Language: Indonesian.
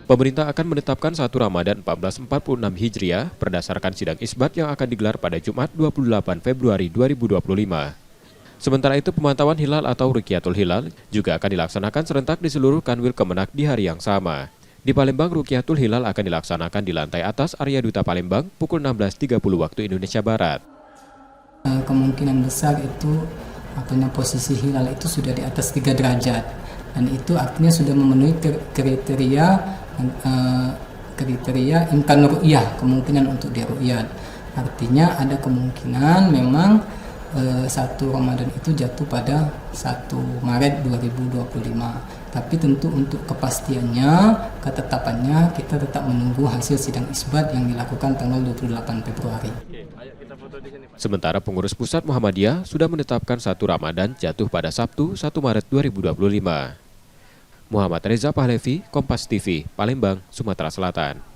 Pemerintah akan menetapkan 1 Ramadan 1446 Hijriah berdasarkan sidang isbat yang akan digelar pada Jumat 28 Februari 2025. Sementara itu, pemantauan hilal atau Rukyatul Hilal juga akan dilaksanakan serentak di seluruh Kanwil Kemenak di hari yang sama. Di Palembang, Rukyatul Hilal akan dilaksanakan di lantai atas area Duta Palembang pukul 16.30 waktu Indonesia Barat. Kemungkinan besar itu posisi hilal itu sudah di atas 3 derajat dan itu artinya sudah memenuhi kriteria imkan ru'yah, kemungkinan untuk diru'yat. Artinya ada kemungkinan memang 1 Ramadan itu jatuh pada 1 Maret 2025. Tapi tentu untuk kepastiannya, ketetapannya kita tetap menunggu hasil sidang isbat yang dilakukan tanggal 28 Februari. Sementara pengurus pusat Muhammadiyah sudah menetapkan 1 Ramadan jatuh pada Sabtu 1 Maret 2025. Muhammad Reza Pahlevi, Kompas TV, Palembang, Sumatera Selatan.